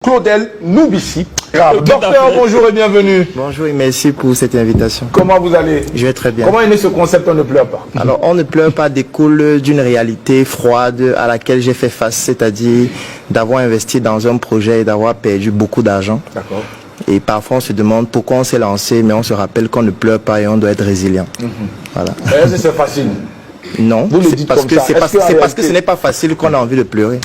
Claudel Noubissi. Docteur, bonjour et bienvenue. Bonjour et merci pour cette invitation. Comment vous allez? Je vais très bien. Comment est né ce concept On ne pleure pas? Alors, On ne pleure pas découle d'une réalité froide à laquelle j'ai fait face, c'est-à-dire d'avoir investi dans un projet et d'avoir perdu beaucoup d'argent. D'accord. Et parfois on se demande pourquoi on s'est lancé, mais on se rappelle qu'on ne pleure pas et on doit être résilient. Voilà. Est-ce que c'est facile? Non, c'est parce que ce n'est pas facile qu'on a envie de pleurer.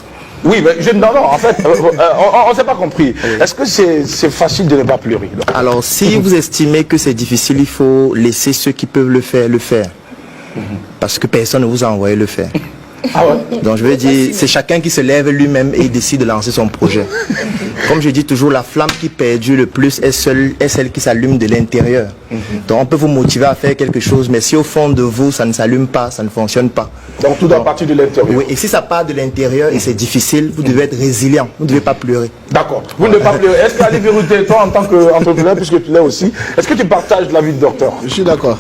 Oui, mais en fait, on ne s'est pas compris. Est-ce que c'est facile de ne pas pleurer? Alors, si vous estimez que c'est difficile, il faut laisser ceux qui peuvent le faire. Parce que personne ne vous a envoyé le faire. Ah ouais? Donc je veux dire, c'est chacun qui se lève lui-même et décide de lancer son projet. Comme je dis toujours, la flamme qui perdure le plus est celle qui s'allume de l'intérieur. Donc on peut vous motiver à faire quelque chose, mais si au fond de vous, ça ne s'allume pas, ça ne fonctionne pas. Donc tout doit partir de l'intérieur. Oui, et si ça part de l'intérieur et c'est difficile, vous devez être résilient, vous ne devez pas pleurer. D'accord, vous ne devez pas pleurer. Est-ce qu'Ali Vérité, toi en tant qu'entrepreneur, puisque tu l'es aussi, est-ce que tu partages l'avis de docteur? Je suis d'accord.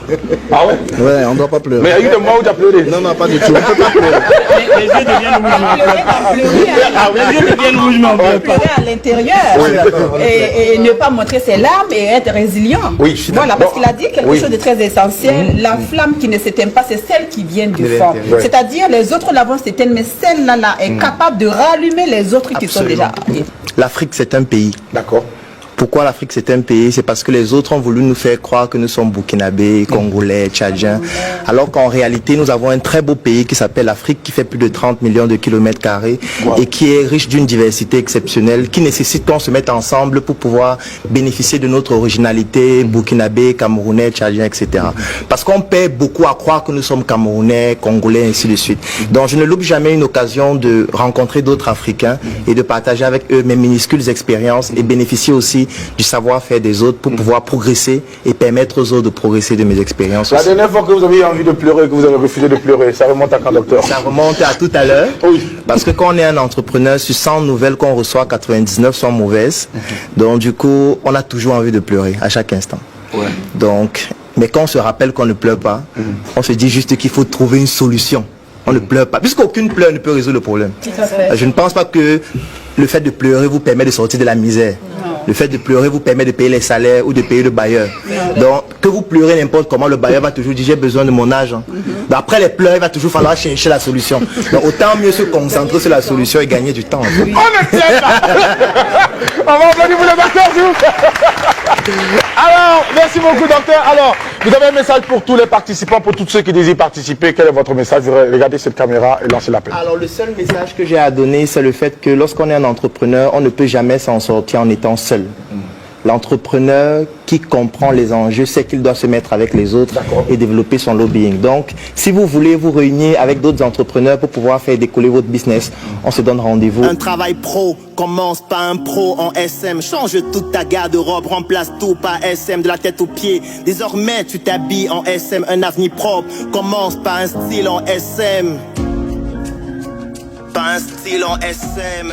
Ah ouais? Ouais, on ne doit pas pleurer. Mais il y a eu des mois où tu as pleuré? Non, pas du tout. On ne peut pas pleurer. Les yeux deviennent rouges. Les yeux deviennent rouges, mais on ne peut pas. À l'intérieur et ne pas montrer ses larmes et être résilient. Oui, voilà, parce qu'il a dit quelque chose de très essentiel. La flamme qui ne s'éteint pas, c'est celle qui vient du fond. C'est-à-dire les autres là vont s'éteindre, mais celle-là est capable de rallumer les autres qui sont déjà. L'Afrique, c'est un pays. D'accord. Pourquoi l'Afrique c'est un pays? C'est parce que les autres ont voulu nous faire croire que nous sommes burkinabés, congolais, tchadiens, alors qu'en réalité nous avons un très beau pays qui s'appelle l'Afrique, qui fait plus de 30 millions de kilomètres carrés et qui est riche d'une diversité exceptionnelle, qui nécessite qu'on se mette ensemble pour pouvoir bénéficier de notre originalité, burkinabé, camerounais, tchadien, etc. Parce qu'on perd beaucoup à croire que nous sommes camerounais, congolais, ainsi de suite. Donc je ne loupe jamais une occasion de rencontrer d'autres Africains et de partager avec eux mes minuscules expériences et bénéficier aussi du savoir-faire des autres pour pouvoir progresser et permettre aux autres de progresser de mes expériences. La dernière fois que vous avez eu envie de pleurer, que vous avez refusé de pleurer, ça remonte à quand, docteur? Ça remonte à tout à l'heure. Oui. Parce que quand on est un entrepreneur, sur 100 nouvelles qu'on reçoit, 99 sont mauvaises. Donc du coup, on a toujours envie de pleurer à chaque instant. Ouais. Donc, mais quand on se rappelle qu'on ne pleure pas, on se dit juste qu'il faut trouver une solution. On ne pleure pas, puisqu'aucune pleure ne peut résoudre le problème. Je ne pense pas que le fait de pleurer vous permet de sortir de la misère. Le fait de pleurer vous permet de payer les salaires ou de payer le bailleur. Donc, que vous pleurez n'importe comment, le bailleur va toujours dire j'ai besoin de mon argent. Donc, après les pleurs, il va toujours falloir chercher la solution. Donc, autant mieux se concentrer sur la solution et gagner du temps. On ne plaît pas. On va applaudir pour le docteur, s'il vous plaît. Alors, merci beaucoup, docteur. Alors, vous avez un message pour tous les participants, pour tous ceux qui désirent participer. Quel est votre message? Regardez cette caméra et lancez l'appel. Alors, le seul message que j'ai à donner, c'est le fait que lorsqu'on est un entrepreneur, on ne peut jamais s'en sortir en étant seul. L'entrepreneur qui comprend les enjeux sait qu'il doit se mettre avec les autres et développer son lobbying. Donc, si vous voulez vous réunir avec d'autres entrepreneurs pour pouvoir faire décoller votre business, on se donne rendez-vous. Un travail pro commence par un pro en SM. Change toute ta garde-robe, remplace tout par SM, de la tête aux pieds. Désormais, tu t'habilles en SM, un avenir propre commence par un style en SM. Par un style en SM.